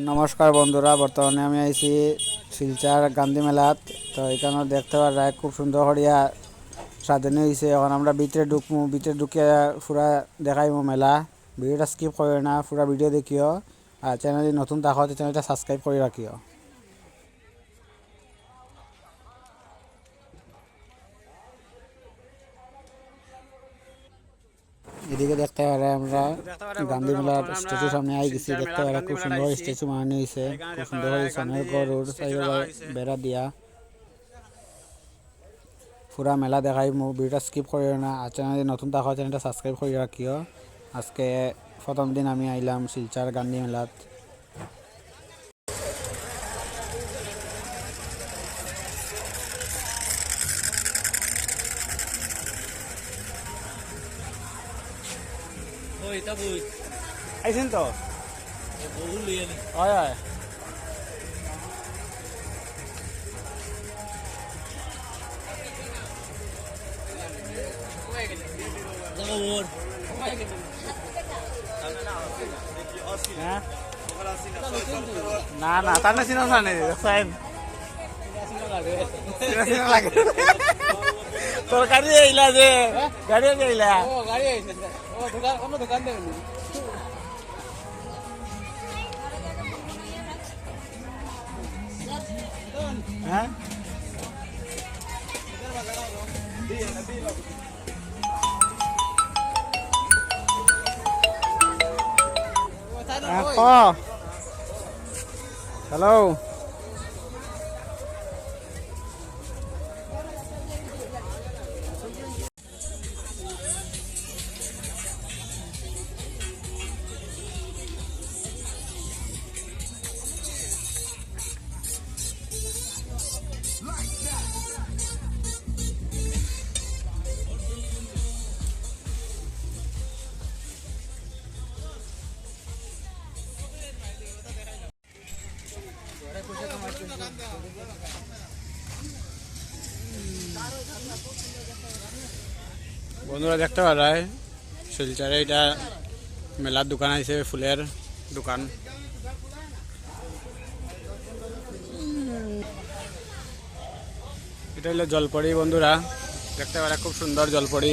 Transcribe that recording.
নমস্কার বন্ধুরা, বর্তমানে আমি আইছি শিলচার গান্ধী মেলাত। তো এখানে দেখতে পারা খুব সুন্দর করিয়া সাজানো হয়েছে। এখন আমরা ভিতরে ঢুকমু, ভিতরে ঢুকে পুরা দেখাইমু মেলা। ভিডিওটা স্কিপ করে না, পুরা ভিডিও দেখিও। আর চ্যানেলে নতুন থাকো চ্যানেলটা সাবস্ক্রাইব করে রাখিও। এদিকে দেখতে পারে আমরা গান্ধী মেলার স্ট্যাচুর সামনে আই গেছি। দেখতে পারে খুব সুন্দর স্ট্যাচু বানানো হয়েছে, খুব সুন্দর হয়েছে। অনেক রোড সাইডে বেড়া দিয়া পুরা মেলা দেখাই। ভিডিওটা স্কিপ করিও না। আর চ্যানেলে নতুন থাকো চ্যানেলটা সাবস্ক্রাইব করে রাখিও। আজকে প্রথম দিন আমি আইলাম শিলচার গান্ধী মেলাত। আইছেন তো? হয় হয়। হ্যাঁ না না, তার না চিনা জানে লাগে। তোর গাড়ি আইলা যে গাড়ি আইলা হ্যাঁ হ্যালো। বন্ধুরা দেখতে পারায় শিলচরে এটা মেলার দোকান আছে, ফুলের দোকান। এটা হলো জলপরি। বন্ধুরা দেখতে পারা খুব সুন্দর জলপরি।